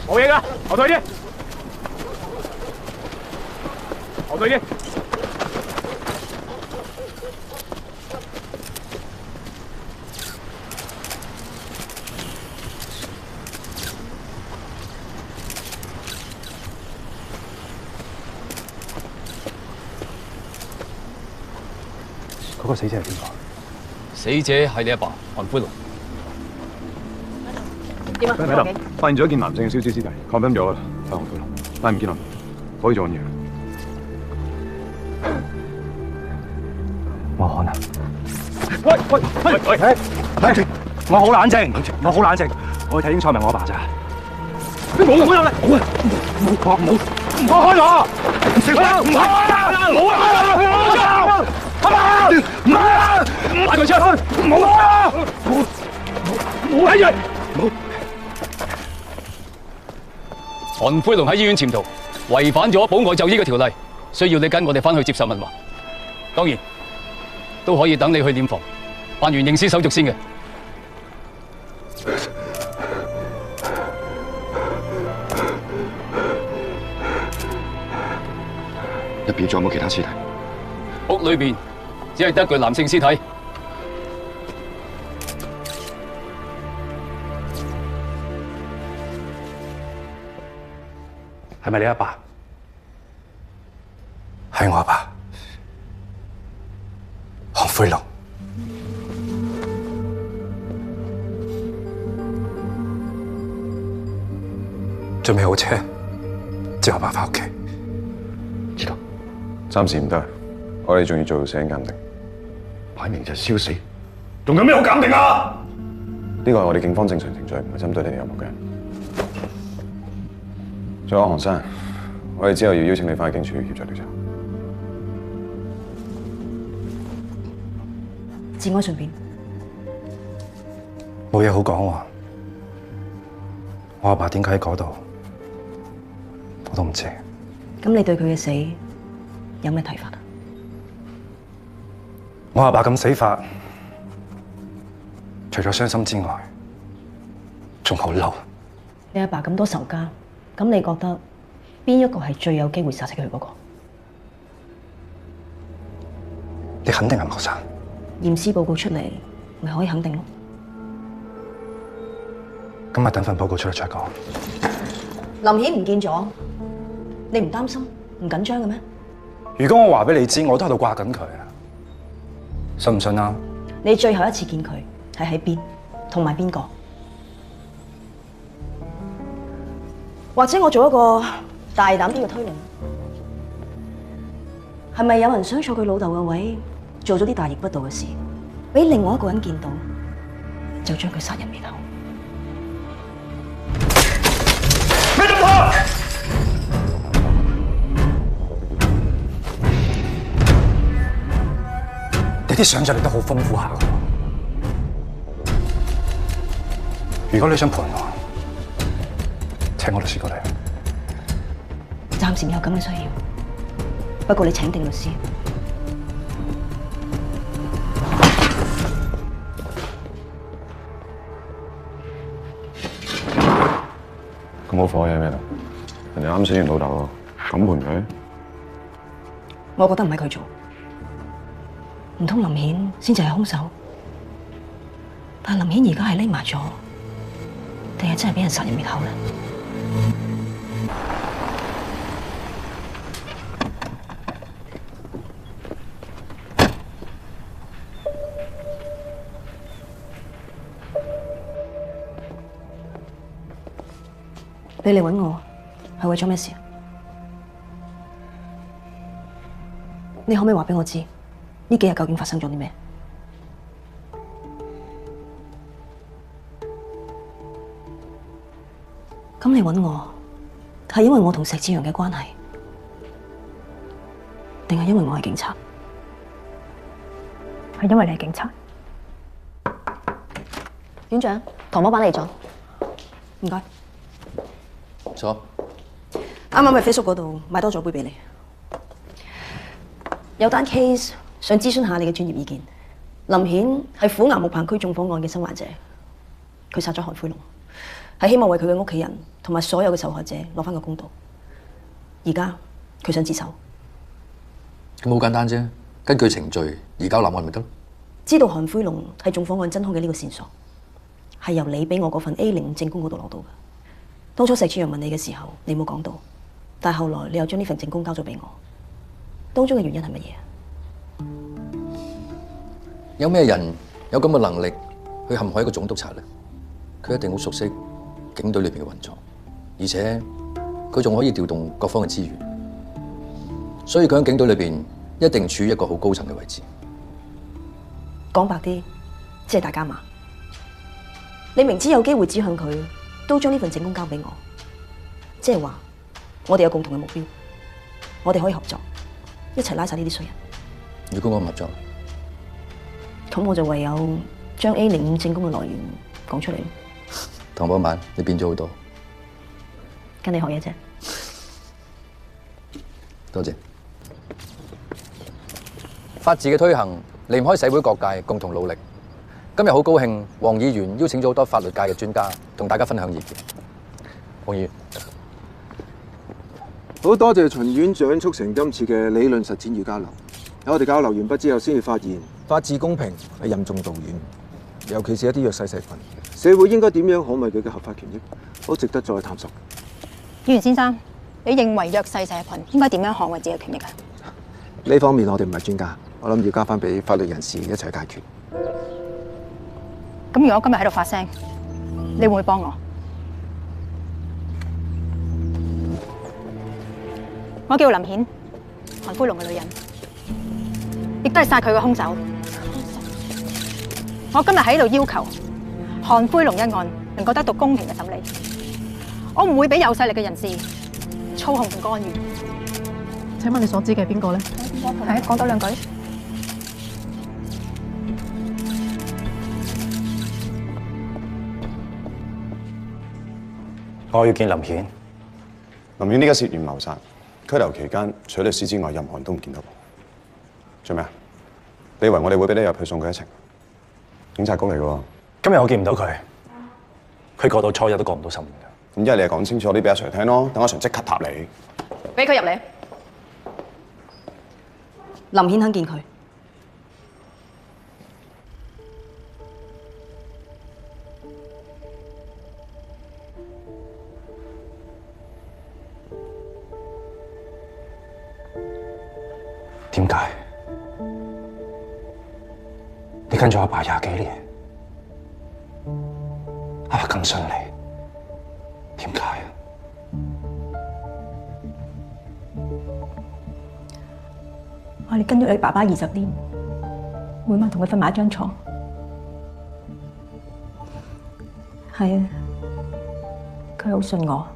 冇嘢㗎，後退啲，後退啲。嗰個死者係邊個？死者係你阿爸韓灰龍。點啊？喺度發現咗一件男性嘅燒肢屍體 ，confirm 咗啦，係韓灰龍，但係唔見人，可以做緊嘢。冇可能！喂！冷靜！我好冷靜，我好冷靜，我去睇清楚係咪我阿爸咋？冇啊！冇！唔放開我！食飯！唔開啊！冇啊！阿爸！唔啊！帶佢出去！冇啊！冇睇住！冇！韓灰龍喺醫院潛逃，違反咗保外就醫嘅條例，需要你跟我哋翻去接受問話。當然，都可以等你去殮房辦完認屍手續先嘅。入邊仲有冇其他屍體？屋裏邊只係得一具男性屍體。係咪你阿爸？係我阿爸，韓灰龍。準備好車，接阿爸翻屋企。知道。暫時唔得，我哋仲要做死因鑑定。擺明就係燒死，仲有咩好鑑定啊？呢個係我哋警方正常程序，唔係針對你哋任何嘅人。仲有韓生，我哋之後要邀請你翻去警署協助調查。節哀順變，冇嘢好講喎。我阿爸點解喺嗰度，我都唔知。咁你對佢嘅死有咩睇法啊？我阿爸咁死法，除咗傷心之外，仲好嬲。你阿爸咁多仇家，咁你覺得邊一個係最有機會殺死佢嗰個？你肯定係莫生。驗屍報告出嚟，咪可以肯定咯。咁咪等份報告出嚟再講。林顯唔見咗，你唔擔心、唔緊張嘅咩？如果我話俾你知，我都喺度掛緊佢啊，信唔信啊？你最後一次見佢係喺邊，同埋邊個？或者我做一個大膽啲嘅推論，係咪有人想坐佢老豆嘅位，做咗啲大逆不道嘅事，俾另外一個人見到，就將佢殺人滅口？咩動作？你啲想像力都好豐富下㗎。如果你想盤我，請我律師過嚟。暫時有咁嘅需要，不過你請定律師。咁好火嘅咩度？人哋啱死完老豆喎，咁盤佢？我覺得唔係佢做，唔通林顯先至係兇手？但林顯而家係匿埋咗，定係真係俾人殺人滅口咧？你嚟搵我係為咗咩事啊？你可唔可以話俾我知呢幾日究竟發生咗啲咩？咁你搵我係因為我同石志陽嘅關係，定係因為我係警察？係因為你係警察。院長，唐老闆嚟咗，唔該。坐。啱啱喺 Facebook 嗰度買多咗杯俾你。有單 case 想諮詢下你嘅專業意見。林顯係虎岩木棚區縱火案嘅生還者，佢殺咗韓灰龍。係希望為佢嘅屋企人同埋所有嘅受害者攞翻個公道。而家佢想自首，咁好簡單啫，根據程序移交立案咪得咯。知道韓灰龍係縱火案真兇嘅呢個線索，係由你俾我嗰份 A05證供嗰度攞到嘅。當初石柱陽問你嘅時候，你冇講到，但係後來你又將呢份證供交咗俾我，當中嘅原因係乜嘢啊？有咩人有咁嘅能力去陷害一個總督察咧？佢一定好熟悉警隊裏邊嘅運作，而且佢仲可以調動各方嘅資源，所以佢喺警隊裏邊一定處於一個好高層嘅位置。講白啲，即係大家嘛。你明知有機會指向佢，都將呢份證供交俾我，即係話我哋有共同嘅目標，我哋可以合作，一齊拉晒呢啲衰人。如果我唔合作，咁我就唯有將 A05證供嘅來源講出嚟。唐寶晚，你變咗好多，跟你學嘢啫。多謝。法治嘅推行離唔開社會各界共同努力。今日好高興，黃議員邀請咗好多法律界嘅專家同大家分享意見。黃議員，好多謝秦院長促成今次嘅理論實踐與交流。喺我哋交流完畢之後，先至發現法治公平係任重道遠，尤其是一啲弱勢社群，社會應該點樣捍衞佢嘅合法權益，好值得再探索。議員先生，你認為弱勢社群應該點樣捍衞自己嘅權益啊？呢方面我哋唔係專家，我諗要交翻俾法律人士一齊解決。咁如果今日喺度發聲，你會唔會幫我？我叫林顯，韓灰龍嘅女人，亦都係殺佢嘅兇手。我今日喺度要求韓灰龍一案能夠得到公平嘅審理，我唔會俾有勢力嘅人士操控同干預。請問你所知嘅係邊個咧？係講多兩句。我要見林顯。林顯呢家涉嫌謀殺，拘留期間除律師之外，任何人都唔見到。做咩啊？你以為我哋會俾你入去送佢一程？警察局嚟嘅喎。今日我見唔到佢，佢過到初一都過唔到審㗎。咁一係你係講清楚啲俾阿 Sir 聽咯，等阿 Sir 即刻答你。俾佢入嚟。林顯肯見佢。點解？你跟咗阿爸20幾年，阿爸咁信你，點解啊？我哋跟咗你爸爸20年，每晚同佢瞓埋一張床。係啊，佢好信我，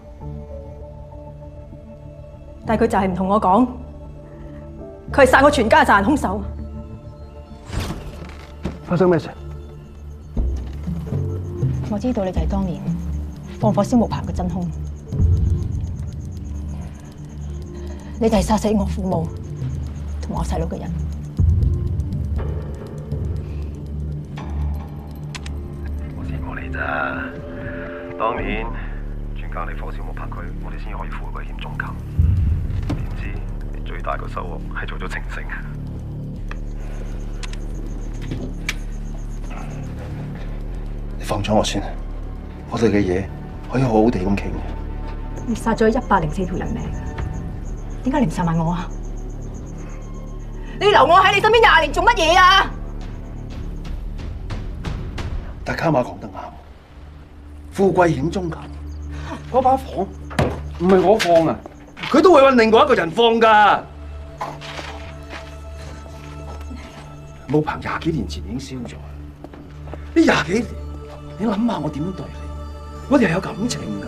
但係佢就係唔同我講。佢係殺我全家嘅殺人兇手。發生咩事？我知道你就係當年放火燒木棚嘅真兇，你就係殺死我父母同我細佬嘅人。我試過你咋？當年專家你火燒木棚區，我哋先可以負危險中監。點知？最大個收穫係做咗情聖。你放咗我先，我哋嘅嘢可以好好地咁傾。你殺咗104條人命，點解你唔殺埋我啊？你留我喺你身邊20年做乜嘢啊？大家媽講得啱，富貴險中求。嗰把火唔係我放啊！佢都會揾另外一個人放㗎。木棚20幾年前已經燒咗，呢20幾年，你諗下我點樣對你？我哋係有感情㗎。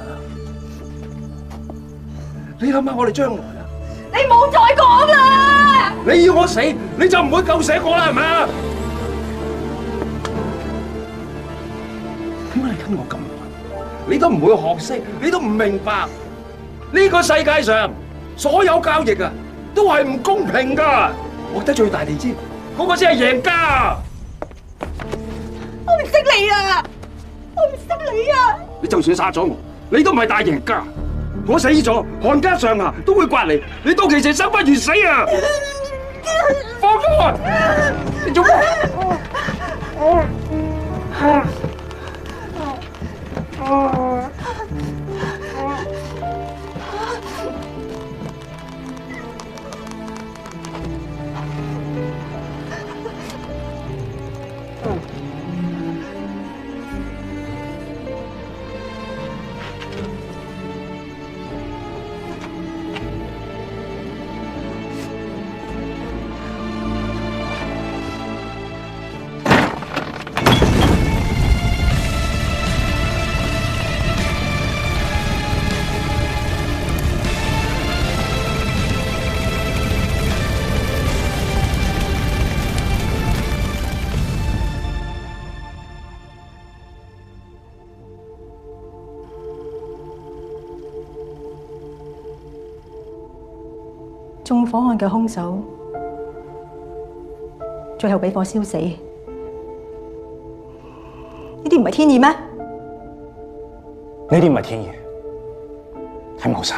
你諗下我哋將來啊！你冇再講啦！你要我死，你就唔會救死我啦，係咪啊？點解你跟我咁耐？你都唔會學識，你都唔明白。呢個世界上所有交易啊，都係唔公平噶。獲得最大利益，嗰個先係贏家。我唔識你啊！我唔識你啊！你就算殺咗我，你都唔係大贏家。我死咗，韓家上下都會刮你，你到期時生不如死啊！放開我！你做咩？縱火案嘅兇手最後被火燒死，呢啲唔係天意咩？呢啲唔係天意，係謀殺。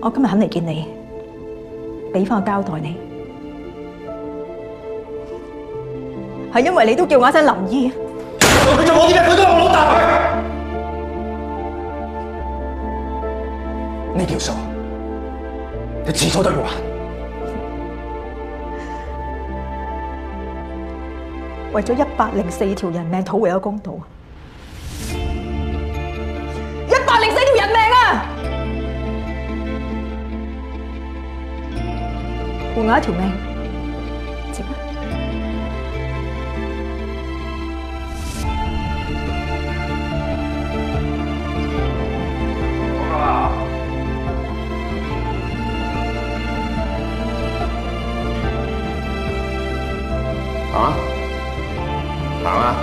我今日肯嚟見你，俾翻個交代你，係因為你都叫我一聲林姨。佢做我啲咩？佢都係我老豆。呢條數，你遲早都要還。為咗104條人命討回一個公道，104條人命啊！換我一條命，值啊！啊？行啊！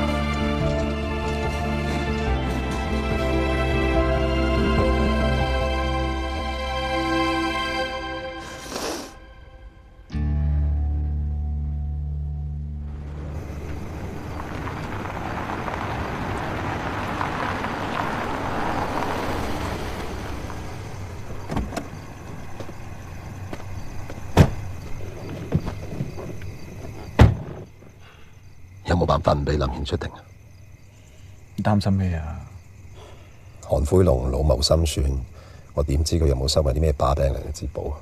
有冇辦法唔俾林顯出庭啊？你擔心咩啊？韓灰龍老謀深算，我點知佢有冇收埋啲咩把柄嚟嘅節寶啊？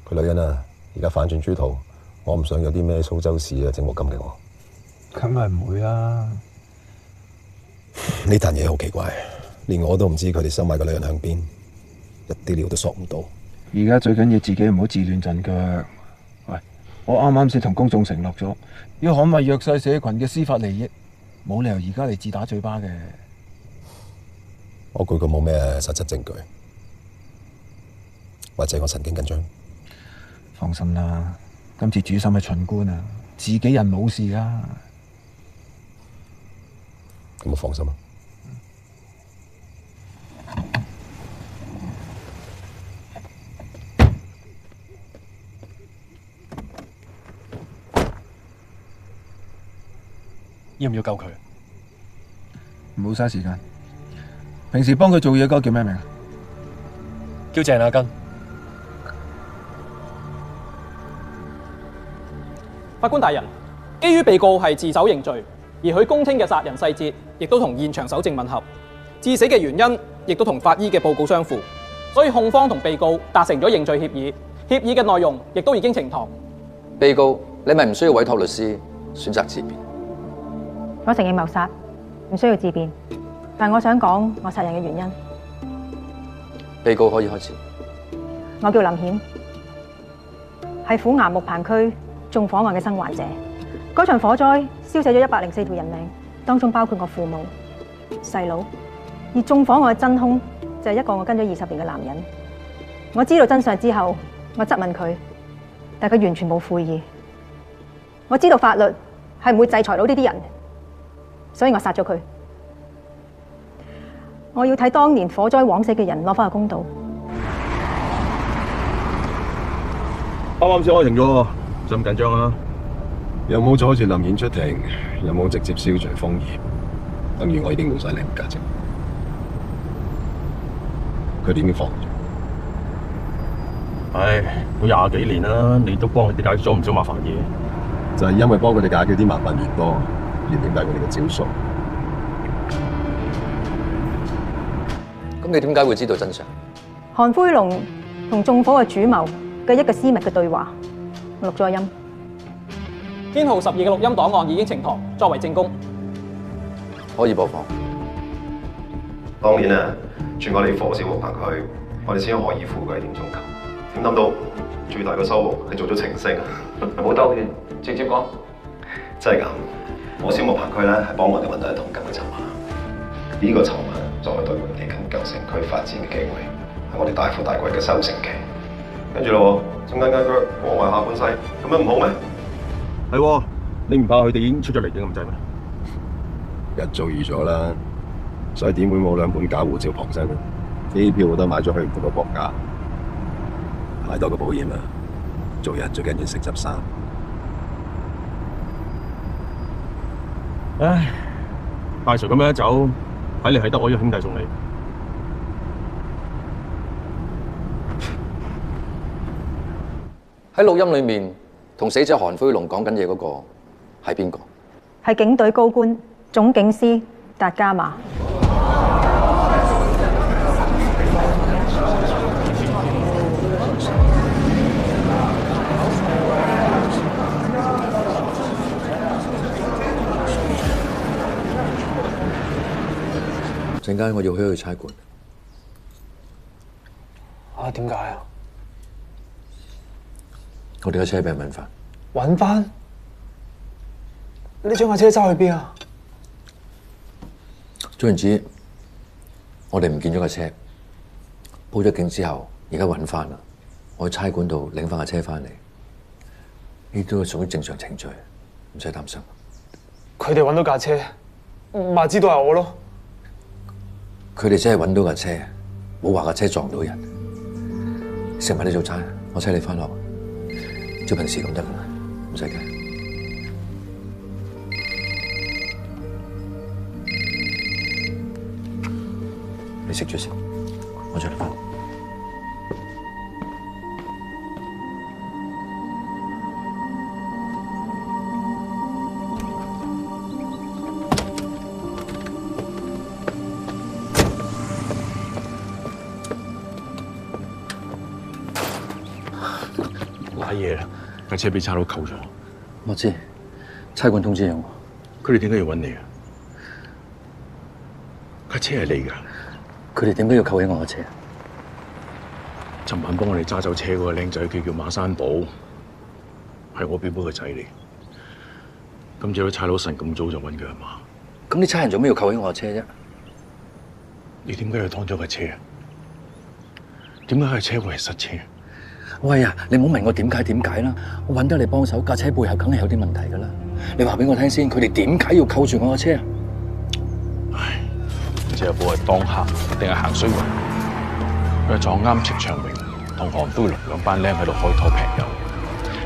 佢女人啊，而家反轉豬肚，我唔想有啲咩蘇州市啊整鑊金嘅我。梗係唔會啦！呢單嘢好奇怪，連我都唔知佢哋收埋個女人向邊，一啲料都索唔到。而家最緊要自己唔好自亂陣腳。喂，我啱啱先同公眾承諾咗，要捍衛弱勢社群嘅司法利益，冇理由而家嚟自打嘴巴嘅。我估佢冇咩實質證據，或者我神經緊張。放心啦，今次主審係巡官啊，自己人冇事啊。咁我放心啊。要唔要救佢？唔好嘥時間。平時幫佢做嘢嗰個叫咩名啊？叫鄭亞根。法官大人，基於被告係自首認罪，而佢供稱嘅殺人細節亦都同現場搜證吻合，致死嘅原因亦都同法醫嘅報告相符，所以控方同被告達成咗認罪協議，協議嘅內容亦都已經呈堂。被告，你咪唔需要委託律師，選擇自辯。我承認謀殺，唔需要自辯，但我想講我殺人嘅原因。被告可以開始。我叫林顯，係虎岩木棚區縱火案嘅生還者。嗰場火災燒死咗104條人命，當中包括我父母、細佬。而縱火案嘅真兇就係一個我跟咗20年嘅男人。我知道真相之後，我質問佢，但佢完全冇悔意。我知道法律係唔會制裁到呢啲人，所以我殺咗佢。我要睇當年火災枉死嘅人攞翻個公道。啱啱先開庭咗，唔使咁緊張啊！有冇阻住林顯出庭？有冇直接消除風險？等於我已經冇晒利用價值。佢哋已經放咗。唉，都20幾年啦，你都幫佢哋解決咗唔少麻煩嘢。就係因為幫佢哋解決啲麻煩越多，越點解佢哋嘅招數。咁你點解會知道真相？韓灰龍同縱火嘅主謀嘅一個私密嘅對話，錄咗音。編號12嘅錄音檔案已經呈堂，作為證供。可以播放。當然啦，轉過嚟火燒木棚區，我哋先可以富貴點鐘球。點諗到最大嘅收穫係做咗情聖啊！唔好兜圈，直接講。真係咁，火燒木棚區咧係幫我哋揾到一桶金嘅籌碼。呢個籌碼就係對我哋近舊城區發展嘅機會，係我哋大富大貴嘅收成期。跟住咯，正間間腳和埋下半世，咁樣唔好咩？係，你唔怕佢哋已經出咗嚟嘅咁滯咩？一早預咗啦，所以點會冇2本假護照傍身？機票我都買咗去唔同嘅國家，買多個保險啊！做人最緊要識執生。唉，大 Sir 咁樣一走，睇嚟係得我一兄弟送你。喺錄音裏面，同死者韓灰龍講緊嘢嗰個係邊個？係警隊高官總警司達加馬。陣間我要去差館。啊？點解啊？我哋嘅車俾人揾翻。揾翻？你將架車揸去邊啊？總言之，我哋唔見咗架車，報咗警之後，而家揾翻啦。我去差館度領翻架車翻嚟，呢都係屬於正常程序，唔使擔心。佢哋揾到架車，咪知道係我咯。佢哋只係揾到架車，冇話架車撞到人。食埋啲早餐，我車你翻學，照平時咁得㗎啦，唔使驚。你食住先，我再嚟翻。瀨嘢啦，架車俾差佬扣咗。我知，差館通知咗我。佢哋點解要揾你啊？架車係你㗎。佢哋點解要扣起我嘅車？尋晚幫我哋揸走車嗰個僆仔，佢叫馬山寶，係我表妹個仔嚟。今朝啲差佬晨咁早就揾佢阿媽。咁啲差人做咩要扣起我嘅車啫？你點解要當咗架車啊？點解架車會係失車？喂啊！你唔好問我點解啦，我揾得你幫手，架車背後梗係有啲問題㗎啦。你話俾我聽先，佢哋點解要扣住我嘅車啊？唉，唔知阿寶係當客定係行衰運？佢撞啱戚長榮同韓灰龍兩班僆喺度開拖劈友，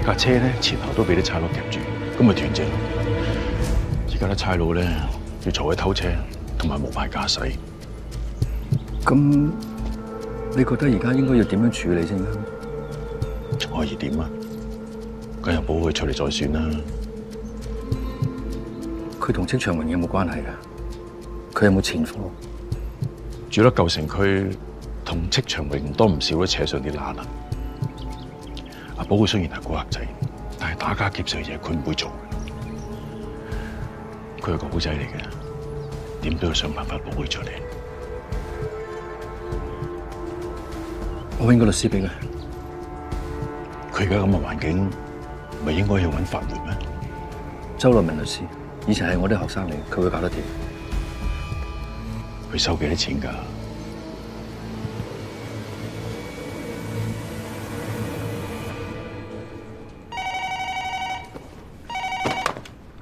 架車咧前後都俾啲差佬夾住，咁咪斷正。而家啲差佬咧要坐喺偷車同埋無牌駕駛。咁你覺得而家應該要點樣處理先啱？可以點啊？梗係保佢出嚟再算啦。佢同戚長榮有冇關係㗎？佢有冇前科？住得舊城區，同戚長榮唔多唔少都扯上啲罅啦。阿寶佢雖然係古惑仔，但係打家劫舍嘢佢唔會做。佢係個好仔嚟嘅，點都要想辦法保佢出嚟。我揾個律師俾佢。佢而家咁嘅環境，咪應該要揾法援咩？周樂明律師，以前係我啲學生嚟，佢會搞得掂。佢收幾多錢㗎？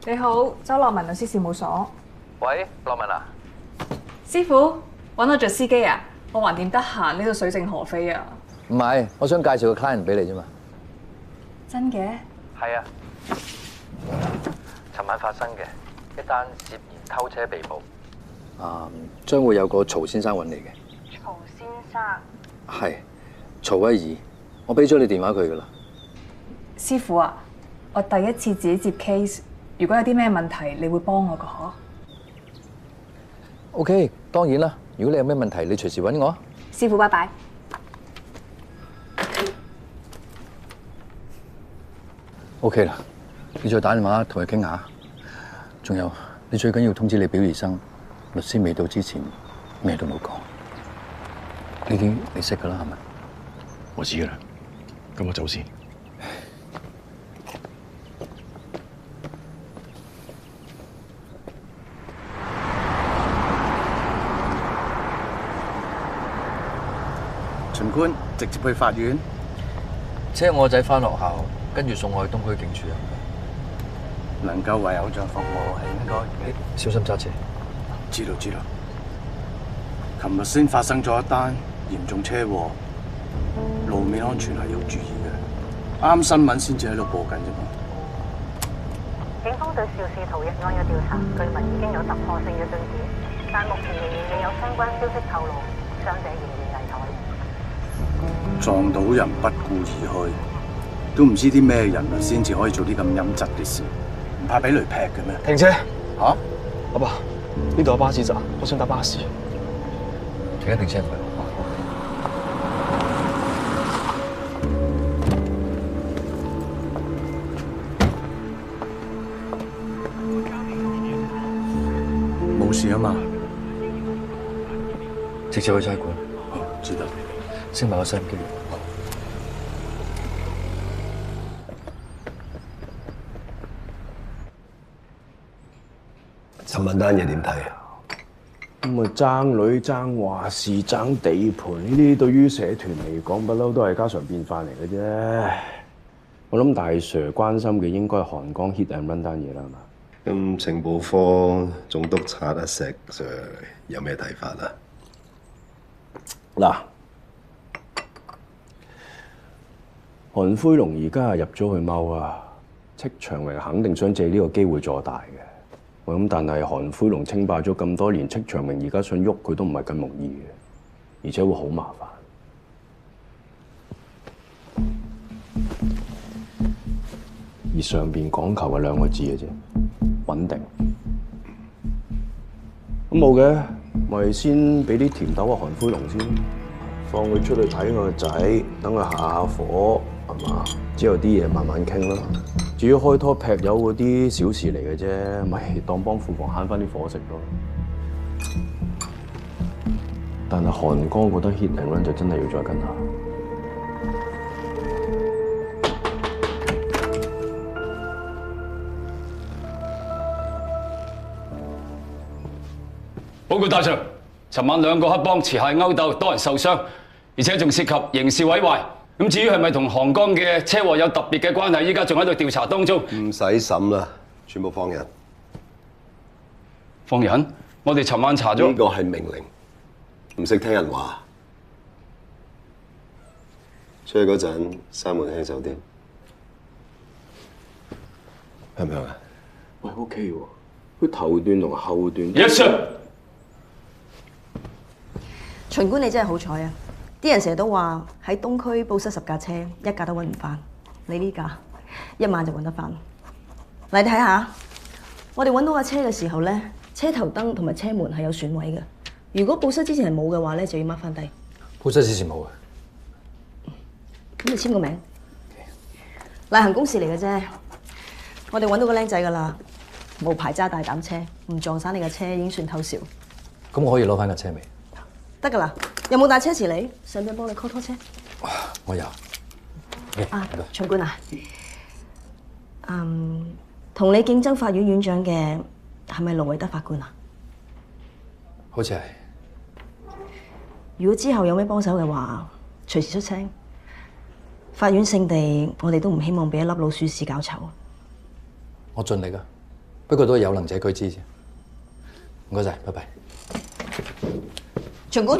你好，周樂文律師事務所。喂，樂文啊，師傅揾我做司機啊？我橫掂得閒，呢度水靜河飛啊。唔係，我想介紹個 client 俾你啫嘛。真嘅？係啊。尋晚發生嘅一單涉嫌偷車被捕。將會有個曹先生揾你嘅。曹先生？係，曹威爾，我俾咗你電話佢噶啦。師傅啊，我第一次自己接 case， 如果有啲咩問題，你會幫我噶嗬 ？OK， 當然啦。如果你有咩問題，你隨時揾我。師傅，拜拜。OK 啦，你再打電話同佢傾下。仲有，你最緊要通知你表姨甥，律師未到之前，咩都冇講。呢啲你識噶啦，係咪？我知噶啦，咁我走先。巡官直接去法院，車我仔翻學校，跟住送我去東區警署啊！能夠為偶像服務係應該。小心揸車。知道。琴日先發生咗一單嚴重車禍，路面安全係要注意嘅。啱新聞先至喺度播緊啫嘛。警方對肇事逃逸案嘅調查，據聞已經有突破性嘅進展，但目前仍然未有相關消息透露，傷者仍然危殆。撞到人不顧而去，都唔知啲咩人啊，先至可以做啲咁陰質嘅事，唔怕俾雷劈嘅咩？停車！嚇！阿爸，呢度有巴士站，我想搭巴士。停一停車唔該。冇事啊嘛？直接去差館。知道。升埋個收音機。尋晚單嘢點睇啊？咁咪爭女、爭話事、爭地盤呢啲，對於社團嚟講，不嬲都係家常便飯嚟嘅啫。我諗大 Sir 關心嘅應該係韓江 hit and run 單嘢啦，係嘛？咁情報科總督察阿石 Sir 有咩睇法啊？嗱，韓灰龍而家入咗去踎啊，戚長榮肯定想借呢個機會做大嘅。咁但係韓灰龍稱霸咗咁多年，戚長榮而家想喐佢都唔係咁容易嘅，而且會好麻煩。而上邊講求嘅2個字嘅啫，穩定。咁冇嘅，咪先俾啲甜豆啊韓灰龍先，放佢出去睇我個仔，等佢下下火，係嘛？之後啲嘢慢慢傾啦。至於開拖劈友嗰啲小事嚟嘅啫，咪當幫庫房慳翻啲伙食咯。但係韓哥覺得 hit and run 就真係要再跟下。報告大將，尋晚2個黑幫持械勾鬥，多人受傷，而且仲涉及刑事毀壞。咁至於係咪同韓江嘅車禍有特別嘅關係，依家仲喺度調查當中。唔使審啦，全部放人。放人？我哋尋晚查咗。呢個係命令，唔識聽人話。出去嗰陣，閂門輕手啲。香唔香啊？喂 ，OK 喎，佢頭段同後段。Yes sir。巡官你真係好彩啊！啲人成日都話喺東區報失10架車，一架都揾唔翻。你呢架1晚就揾得翻。嚟，你睇下，我哋揾到架車嘅時候咧，車頭燈同埋車門係有損毀嘅。如果報失之前係冇嘅話咧，就要 mark 翻低。報失之前冇嘅。咁你簽個名。例行公事嚟嘅啫。我哋揾到個僆仔噶啦，無牌揸大膽車，唔撞散你架車已經算偷笑。咁我可以攞翻架車未？得噶啦，有冇帶車匙嚟？想唔想幫你 call 拖車？我有。巡官啊，同你競爭法院院長嘅係咪盧偉德法官啊？好似係。如果之後有咩幫手嘅話，隨時出聲。法院聖地，我哋都唔希望俾一粒老鼠屎搞臭。我盡力噶，不過都係有能者居之啫。唔該晒，拜拜。巡官，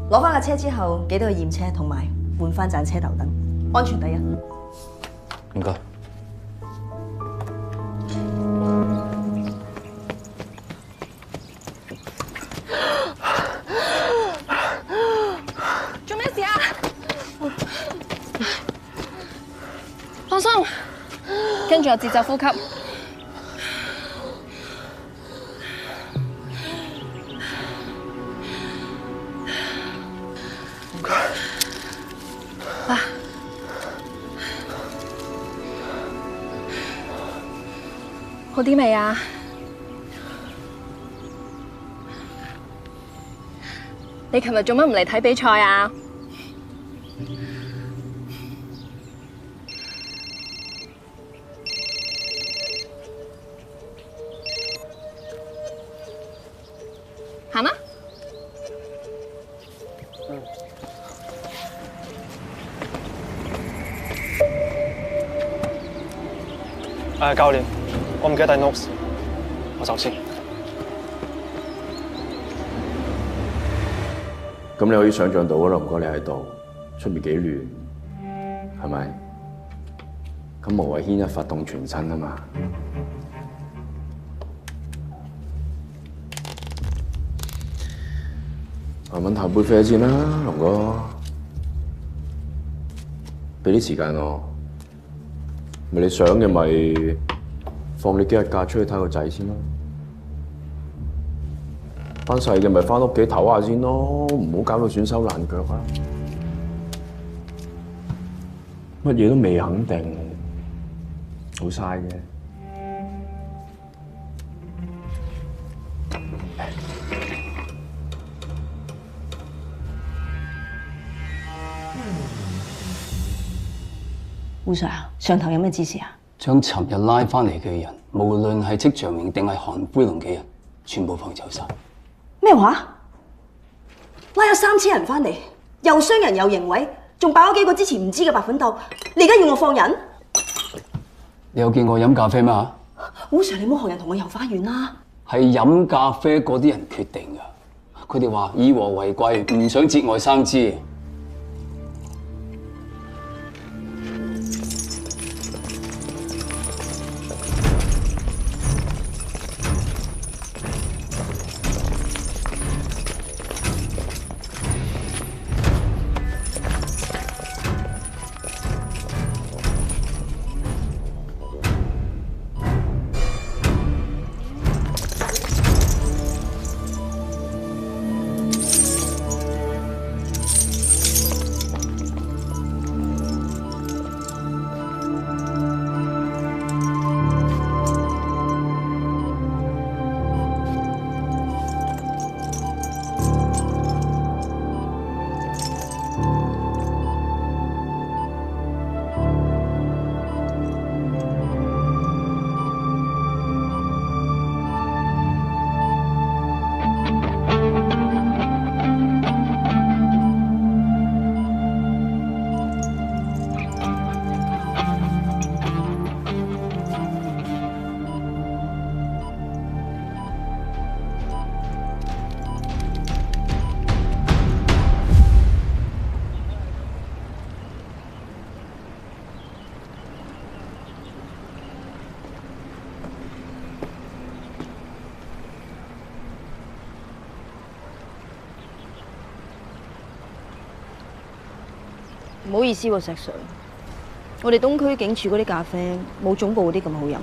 攞翻架車之後，記得去驗車同埋換翻盞車頭燈，安全第一。唔該。做咩事啊？放鬆，跟住我節奏呼吸。好啲未啊？你琴日做乜唔嚟睇比賽啊？行啦。教練，我唔記得帶 notes， 我走先。咁你可以想象到啦，唔該你喺度，出面幾亂，係咪？咁無謂牽一髮動全身啊嘛。慢慢嘆杯啡先啦，龍哥，俾啲時間我。咪你想嘅咪放你幾日假出去睇個仔先咯。班細嘅咪翻屋企唞下先咯，唔好搞到損手爛腳啊！乜嘢都未肯定，好嘥嘅。胡 Sir 啊，上頭有咩指示啊？將尋日拉翻嚟嘅人，無論係戚長榮定係韓灰龍嘅人，全部放走晒。咩話？拉咗3000人翻嚟，又傷人又刑毀，仲爆咗幾個之前唔知嘅白粉豆，你而家要我放人？你有見我飲咖啡咩？胡 Sir， 你唔好學人同我遊花園啦。係飲咖啡嗰啲人決定㗎，佢哋話以和為貴，唔想節外生枝。唔好意思喎，石 Sir， 我哋東區警署嗰啲咖啡冇總部嗰啲咁好飲嘅。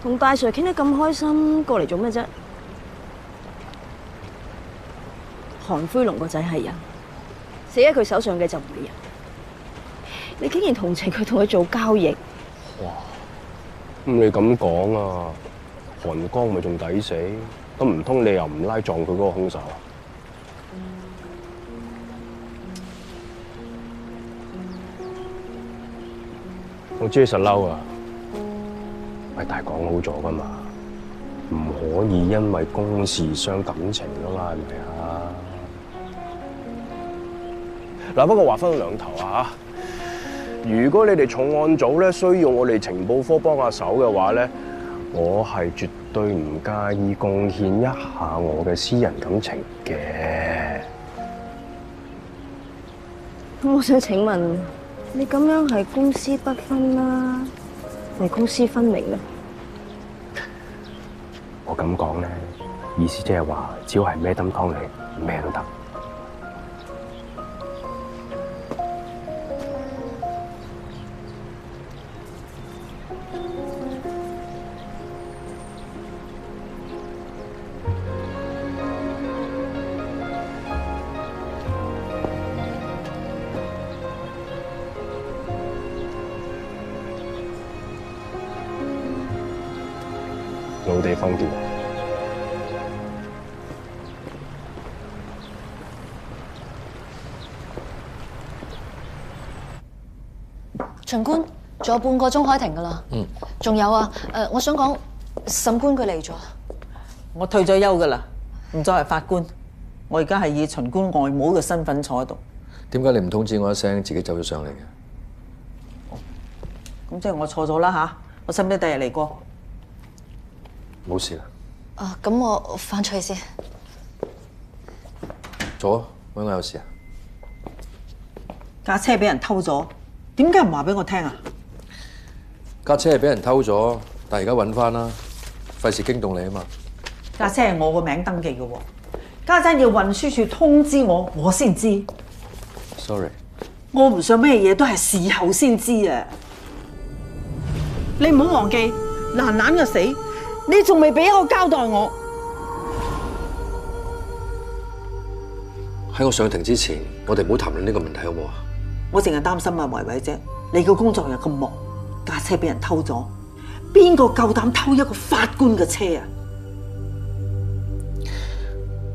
同大 Sir 傾得咁開心，過嚟做咩啫？韓灰龍個仔係人，死喺佢手上嘅就唔係人。你竟然同情佢，同佢做交易？哇！咁你咁講啊，韓江咪仲抵死？咁唔通你又唔拉撞佢嗰個兇手啊？我知你實嬲啊，喂，但係講好咗噶嘛，唔可以因為公事傷感情噶嘛，係咪啊？嗱，不過話分兩頭啊，如果你哋重案組咧需要我哋情報科幫下手嘅話咧，我係絕對唔介意貢獻一下我嘅私人感情嘅。咁我想請問，你咁樣係公私不分啦，定係公私分明咧？我咁講咧，意思即係話，只要係咩擔當你，咩都得。老地方見。巡官，仲有半個鐘開庭㗎啦。仲有啊，我想講，審官佢嚟咗。我退咗休㗎啦，唔再係法官，我而家係以巡官外母嘅身份坐喺度。點解你唔通知我一聲，自己走咗上嚟嘅？咁即係我錯咗啦嚇，我使唔使第日嚟過？冇事啦。咁我翻出去先。做啊，揾我有事啊？架車俾人偷咗，點解唔話俾我聽啊？架車係俾人偷咗，但係而家揾翻啦，費事驚動你啊嘛。架車係我個名登記嘅喎，家陣要運輸處通知我，我先知。Sorry。我唔想咩嘢都係事後先知啊！你唔好忘記，蘭蘭嘅死，你仲未俾一個交代我。喺我上庭之前，我哋唔好談論呢個問題好唔好啊？我淨係擔心啊，維維啫，你個工作又咁忙，架車俾人偷咗，邊個夠膽偷一個法官嘅車啊？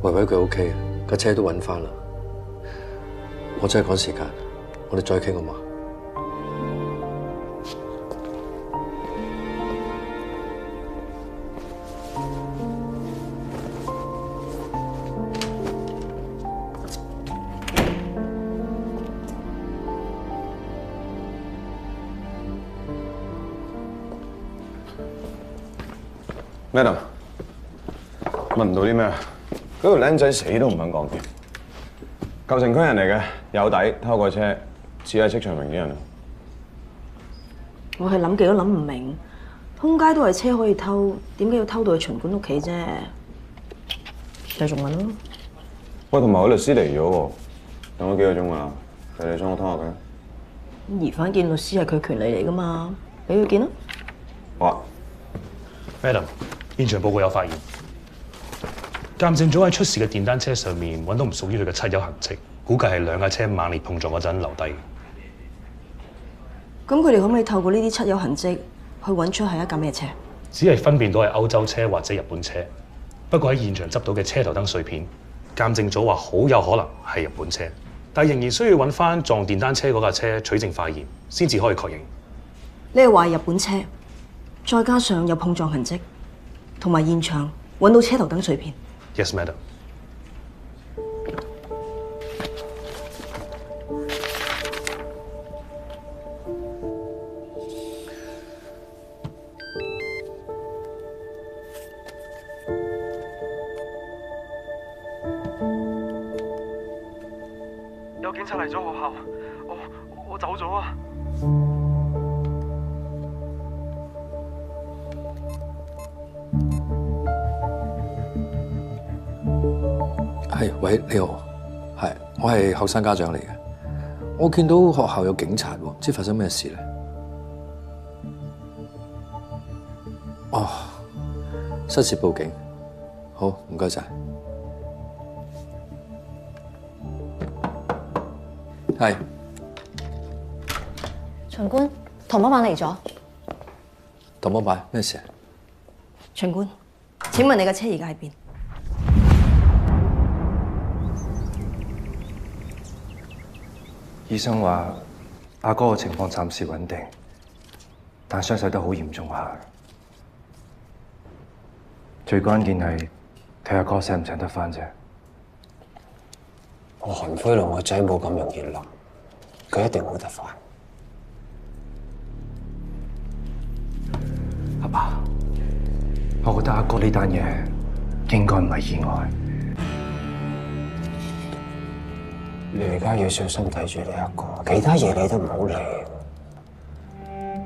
維維佢 OK 啊，架車都揾翻啦。我真係趕時間，我哋再傾好嘛？Madam， 問唔到啲咩？嗰條僆仔死都唔肯講掂，舊城區人嚟嘅，有底，偷過車，只係戚長明啲人。我係諗極都諗唔明，通街都係車可以偷，點解要偷到去巡官屋企啫？繼續問咯。喂，同埋我律師嚟咗喎，等咗幾個鐘㗎啦，你想我拖下佢？疑犯見律師係佢權利嚟㗎嘛，俾佢見啦。好啊。Madam， 現場報告有發現，鑑證組喺出事嘅電單車上面揾到唔屬於佢嘅漆油痕跡，估計係兩架車猛烈碰撞嗰陣留低。咁佢哋可唔可以透過呢啲漆油痕跡去揾出係一架咩車？只係分辨到係歐洲車或者日本車，不過喺現場執到嘅車頭燈碎片，鑑證組話好有可能係日本車，但仍然需要揾翻撞電單車嗰架車取證化驗，先至可以確認。你係話日本車？再加上有碰撞痕跡，同埋現場揾到車頭燈碎片。Yes, madam。有警察嚟咗學校，我走咗啊！係，喂，你好，係，我係後生家長嚟嘅。我見到學校有警察喎，唔知發生咩事咧？哦，失竊報警，好，唔該晒。係，巡官，唐某晚嚟咗。唐某晚咩事啊？巡官，請問你嘅車而家喺邊？醫生話阿哥嘅情況暫時穩定，但傷勢都好嚴重下。最關鍵係睇阿哥醒唔醒得返啫。我韓輝龍個仔冇咁容易冧，佢一定好得快。阿爸，我覺得阿哥呢單嘢應該唔係意外。你而家要小心睇住呢一個，其他嘢你都唔好理。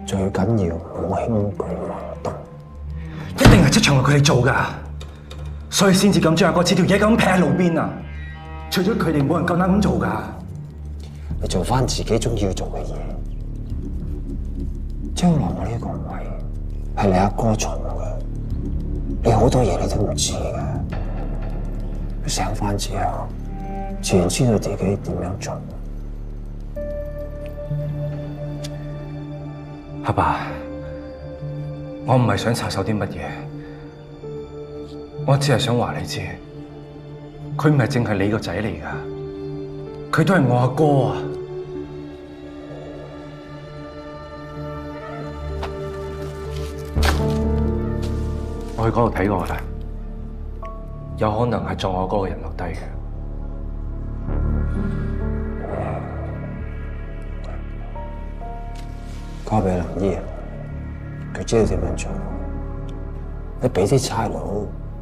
最緊要唔好輕舉妄動。一定係職場佢哋做㗎，所以先至咁將阿哥似條嘢咁劈喺路邊啊！除咗佢哋，冇人夠膽咁做㗎。你做翻自己中意做嘅嘢。將來我呢個位係你阿哥坐嘅，你好多嘢你都唔知嘅。你醒翻之後，自然知道自己點樣做。阿爸，我唔係想插手啲乜嘢，我只係想話你知，佢唔係淨係你個仔嚟㗎，佢都係我阿哥啊！我去嗰度睇過啦，有可能係撞我哥嘅人留低嘅。交俾林姨，佢知道點樣做。你俾啲差佬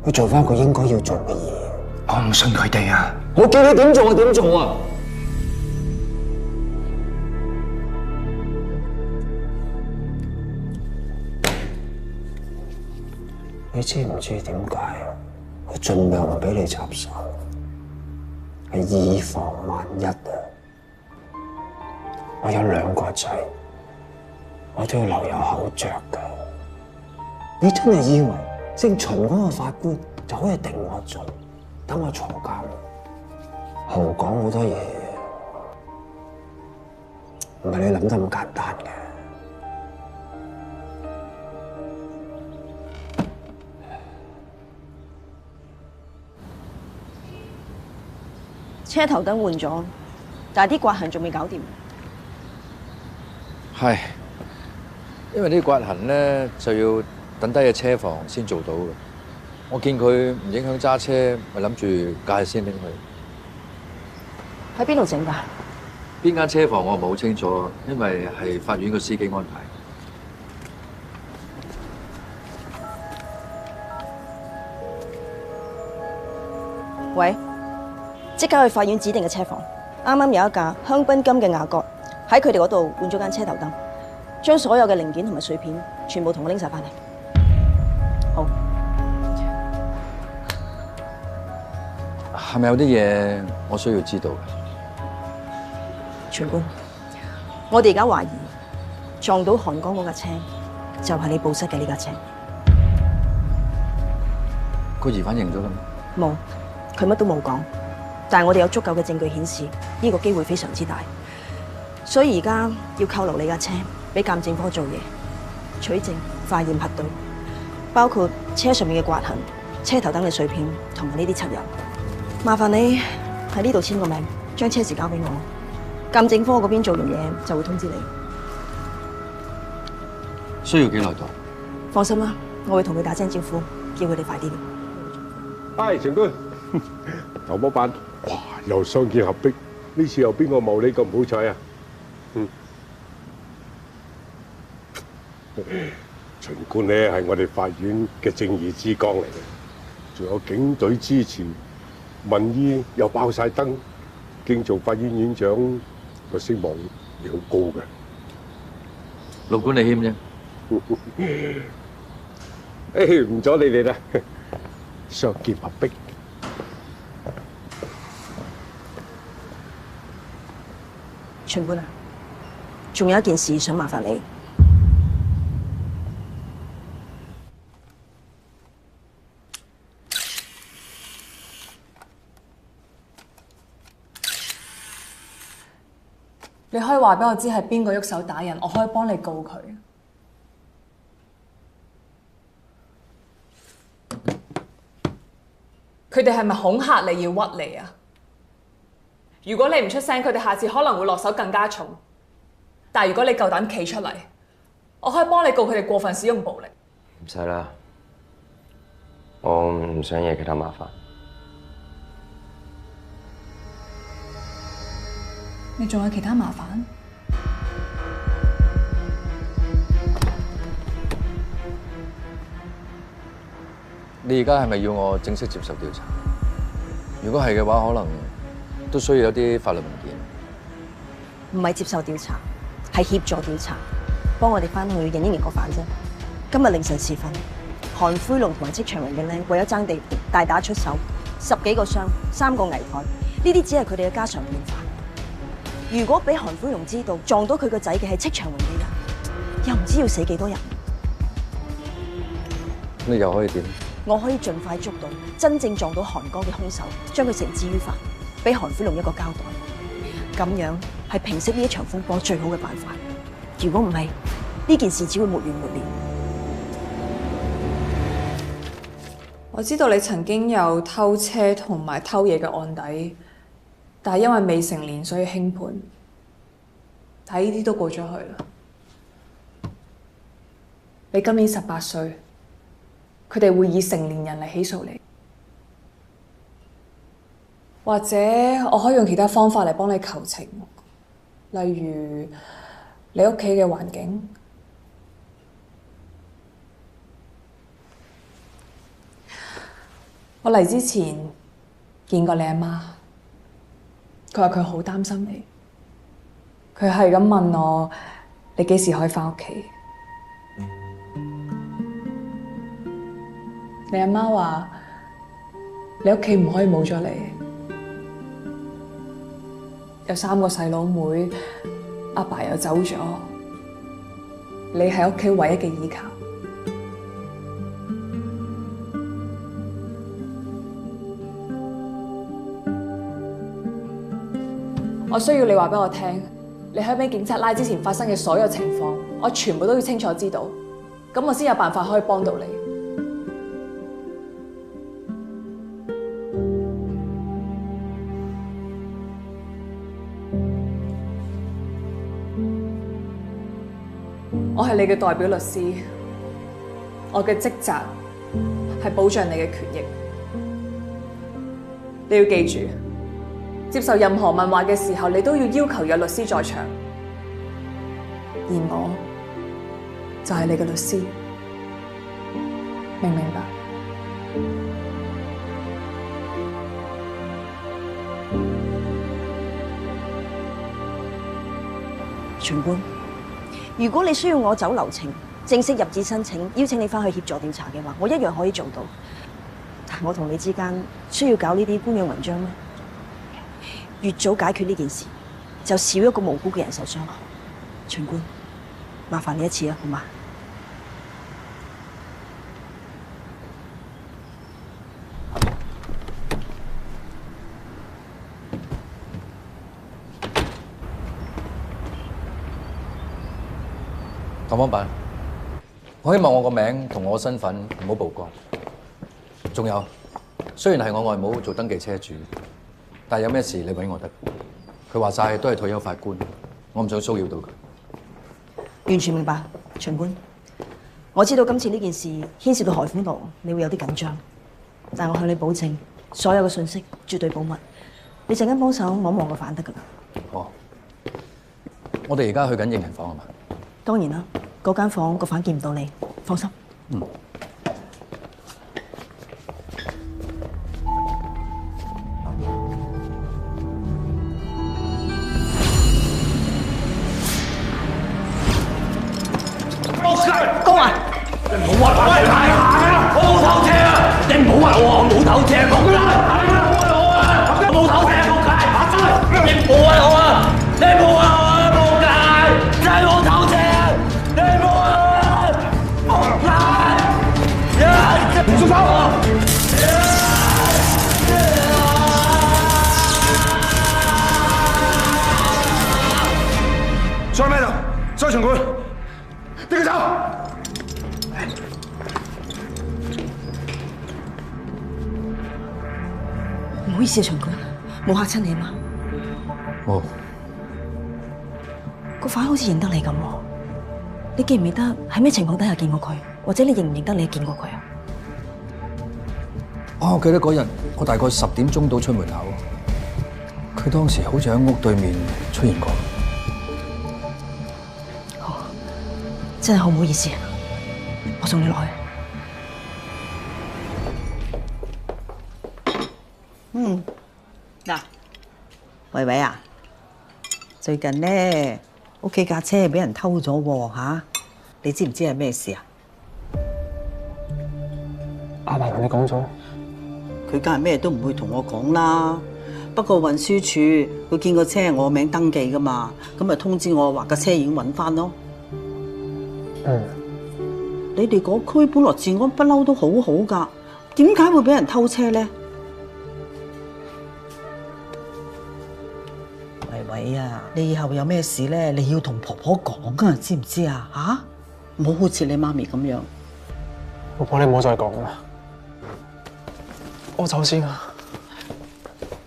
去做翻佢應該要做嘅嘢。我唔信佢哋啊！我叫你點做就點做啊！你知唔知點解？我盡量唔俾你插手，係以防萬一啊！我有2個仔，我都要留有口嚼㗎。你真係以為姓秦嗰個法官就可以定我罪，等我坐監？豪講好多嘢，唔係你諗得咁簡單嘅。車頭燈換咗，但係啲刮痕仲未搞掂。係，因為呢啲刮痕咧就要等低嘅車房先做到嘅。我見佢唔影響揸車，咪諗住假日先拎去。喺邊度整㗎？邊間車房我唔係好清楚，因為係法院個司機安排。喂，即刻去法院指定嘅車房。啱啱有一架香檳金嘅雅閣喺佢哋嗰度換咗間車頭燈，將所有嘅零件同埋碎片全部同我拎晒翻嚟。好。係咪有啲嘢我需要知道嘅？長官，我哋而家懷疑撞到韓江嗰架車就係你報失嘅呢架車。個疑犯認咗啦咩？冇，佢乜都冇講。但係我哋有足夠嘅證據顯示呢個機會非常之大，所以而家要扣留你架車，俾鑑證科做嘢，取證、化驗、核對，包括車上面嘅刮痕、車頭燈嘅碎片同埋呢啲漆油。麻煩你喺呢度簽個名，將車匙交俾我。鑑證科嗰邊做完嘢就會通知你。需要幾耐到？放心啦，我會同佢打聲招呼，叫佢哋快啲。係長官，頭摸板，哇！又相見合璧，呢次又邊個謀你咁好彩啊？秦官呢係我哋法院嘅正義之光嚟嘅，仲有警隊支持，民意又爆晒燈，經做法院院長個聲望亦好高嘅。勞管你謙啫。誒，唔阻你哋啦，相見合璧。長官啊，仲有一件事想麻煩你。你可以話俾我知係邊個喐手打人，我可以幫你告佢。佢哋係咪恐嚇你要屈你啊？如果你唔出聲，佢哋下次可能會落手更加重。但係如果你夠膽企出嚟，我可以幫你告佢哋過分使用暴力。唔使啦，我唔想惹其他麻煩。你仲有其他麻煩？你而家係咪要我正式接受調查？如果係嘅話，可能都需要有啲法律文件。唔係接受調查，係協助調查，幫我哋翻去認呢名個犯啫。今日凌晨時分，韓灰龍同埋戚長榮嘅僆為咗爭地盤，大打出手，10幾個傷，3個危殆，呢啲只係佢哋嘅家常便飯。如果俾韓灰龍知道撞到佢個仔嘅係戚長榮嘅人，又唔知要死幾多人。你又可以點？我可以盡快捉到真正撞到韓哥嘅兇手，將佢繩之於法，俾韓灰龍一個交代。咁樣係平息呢一場風波最好嘅辦法。如果唔係，呢件事只會沒完沒了。我知道你曾經有偷車同埋偷嘢嘅案底，但係因為未成年，所以輕判。但係呢啲都過咗去啦。你今年18歲，佢哋會以成年人嚟起訴你。或者我可以用其他方法嚟幫你求情，例如你屋企嘅環境。我嚟之前見過你阿媽，佢話佢好擔心你，佢係咁問我你幾時可以返屋企。你阿媽話你屋企唔可以冇咗你。有3個細佬妹，阿爸又走咗，你係屋企唯一嘅依靠。我需要你話俾我聽，你喺俾警察拉之前發生嘅所有情況，我全部都要清楚知道，咁我先有辦法可以幫到你。我係你嘅代表律師，我嘅職責係保障你嘅權益。你要記住，接受任何問話嘅時候，你都要要求有律師在場，而我就係你嘅律師，明唔明白？長官，如果你需要我走流程，正式入紙申請，邀請你翻去協助調查嘅話，我一樣可以做到。但我同你之間需要搞呢啲官樣文章咩？越早解決呢件事，就少一個無辜嘅人受傷害。長官，麻煩你一次啦，好嗎？咁樣辦，我希望我個名同我身份唔好曝光。仲有，雖然係我外母做登記車主，但係有咩事你揾我得。佢話晒都係退休法官，我唔想騷擾到佢。完全明白，長官。我知道今次呢件事牽涉到韓灰龍，你會有啲緊張，但我向你保證，所有嘅信息絕對保密。你陣間幫手望望個犯得㗎啦。好，我哋而家去緊認人房係嘛？當然啦，嗰間房個犯見唔到你，放心。嗯。公啊！你唔好話我係啊！我冇偷車啊！你唔好話我冇偷車，講啦！我冇偷車，冇計！你唔好話我啊！你唔好話我啊！冇計！真係冇偷車！你唔好啊！冇計！住手！在咩度？在場館。俾佢走！唔好意思啊，長官，冇嚇親你嘛？冇。個犯好似認得你咁喎，你記唔記得喺咩情況底下見過佢？或者你認唔認得你見過佢啊？我記得嗰日我大概10點鐘到出門口，佢當時好似喺屋對面出現過。真係好唔好意思，我送你落去。嗱，維維啊，最近咧屋企架車俾人偷咗喎嚇，你知唔知係咩事啊？阿爸同你講咗，佢梗係咩都唔會同我講啦。不過運輸署佢見個車係我名登記噶嘛，咁咪通知我話架車已經揾翻咯。你哋嗰區本來治安不嬲都好好噶，點解會俾人偷車咧？維維啊，你以後有咩事咧，你要同婆婆講啊，知唔知啊？嚇，唔好好似你媽咪咁樣。婆婆你唔好再講啦，我走先啊。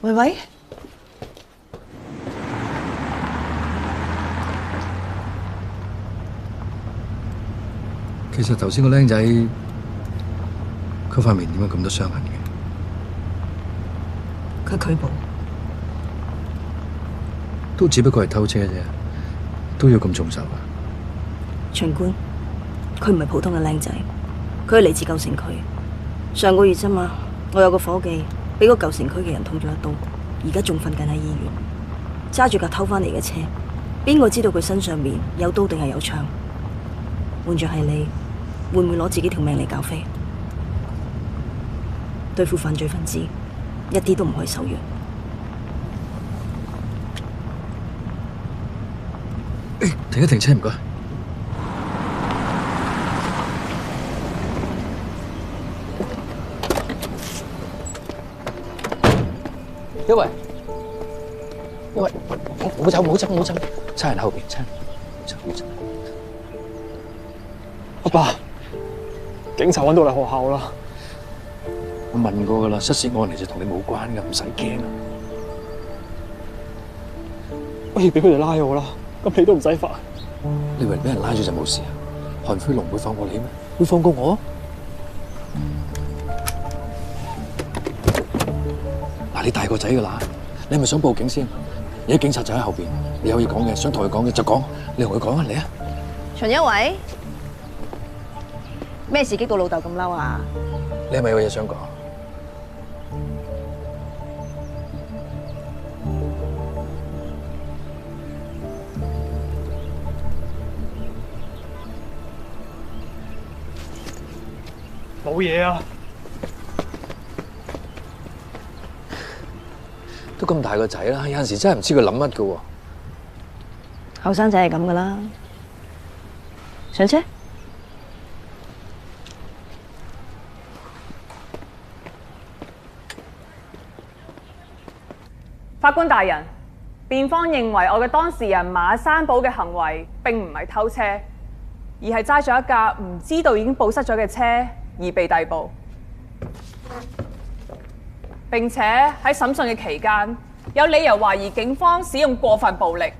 維維，其實頭先個僆仔，佢塊面點解咁多傷痕嘅？佢拒捕，都只不過係偷車啫，都要咁重手啊？長官，佢唔係普通嘅僆仔，佢係嚟自舊城區。上個月啫嘛，我有個伙計俾個舊城區嘅人捅咗一刀，而家仲瞓緊喺醫院，揸住架偷翻嚟嘅車，邊個知道佢身上面有刀定係有槍？換著係你，會唔會攞自己條命嚟搞飛？對付犯罪分子，一啲都唔可以手軟。停一停車，唔該。一位，唔好走，唔好走，唔好走，差人後邊，差人，唔好走。阿爸，警察揾到嚟學校啦。我問過噶啦，失竊案嚟就同你冇關噶，唔使驚啊。不如俾佢哋拉我啦，咁你都唔使煩。你以為俾人拉咗就冇事啊？韓飛龍會放過你咩？會放過我？嗱，你大個仔噶啦，你係咪想報警先？而家警察就喺後邊，你有嘢講嘅，想同佢講嘅就講，你同佢講啊，嚟啊！秦一偉，咩事激到老豆咁嬲啊？你係咪有嘢想講？冇嘢啊！都咁大個仔啦，有陣時真係唔知佢諗乜噶喎。後生仔係咁噶啦。上車。法官大人，辯方認為我嘅當事人馬山寶嘅行為並唔係偷車，而係揸咗一架唔知道已經報失咗嘅車而被逮捕。並且喺審訊嘅期間，有理由懷疑警方使用過分暴力，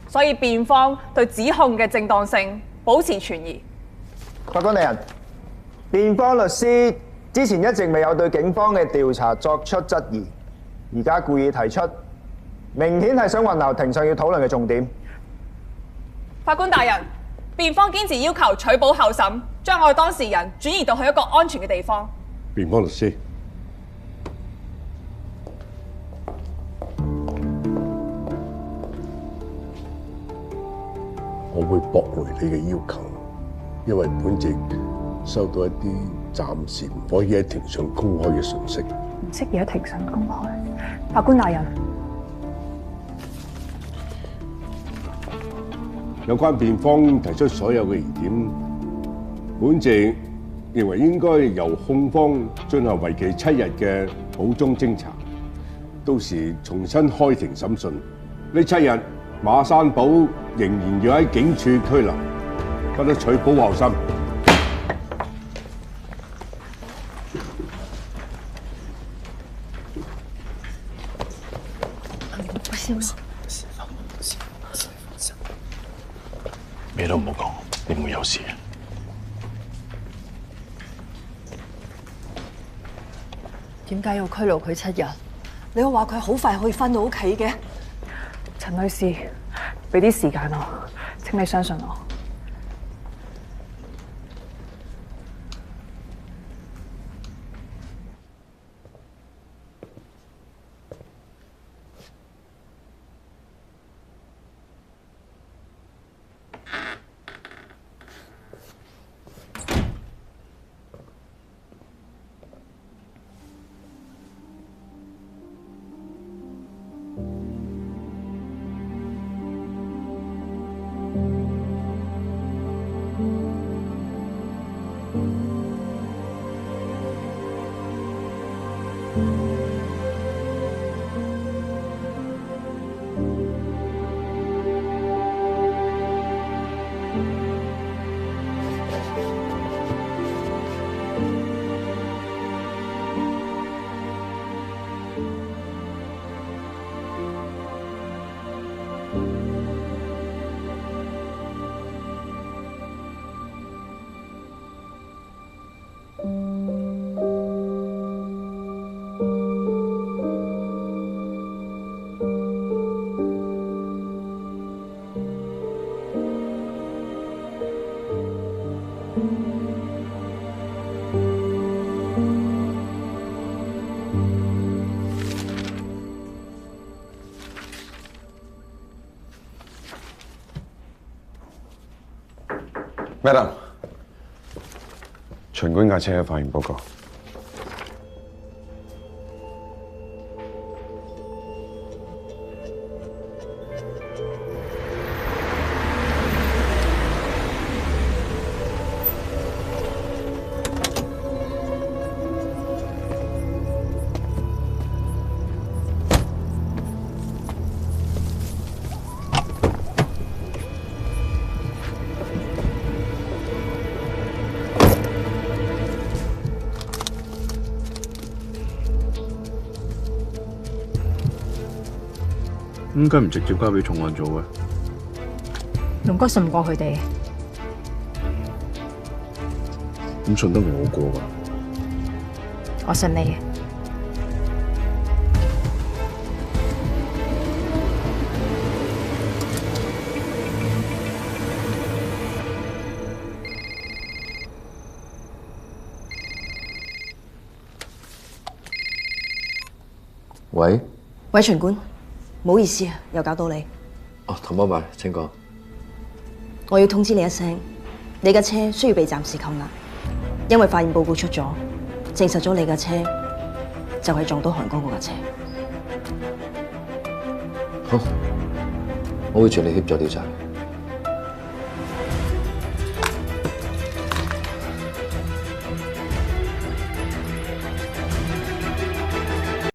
所以辯方對指控嘅正當性保持存疑。法官大人，辯方律師之前一直未有對警方嘅調查作出質疑，而家故意提出，明顯係想混淆庭上要討論嘅重點。法官大人，辯方堅持要求取保候審，將我嘅當事人轉移到去一個安全嘅地方。辯方律師，我會駁回你嘅要求，因為本席收到一啲暫時唔可以喺庭上公開嘅信息。唔適宜喺庭上公開。法官大人，有關辯方提出所有嘅疑點，本席認為應該由控方進行為期7日嘅補充偵查，到時重新開庭審訊。呢7日，馬山寶仍然要喺警署拘留，不得取保候審。咩都唔好講，你唔會有事嘅。點解要拘留佢7日？你話佢好快可以翻到屋企嘅？陳女士，俾啲時間我，請你相信我。Madam，巡官架車嘅發現報告。點解唔直接交俾重案組嘅？龍哥信唔過佢哋，咁信得我過㗎？我信你。喂，喂，巡官，唔好意思啊，又搞到你。哦，唐伯伯，請講。我要通知你一聲，你嘅車需要被暫時扣押，因為發現報告出咗，證實咗你嘅車就係撞到韓哥嗰架車。好，我會全力協助調查。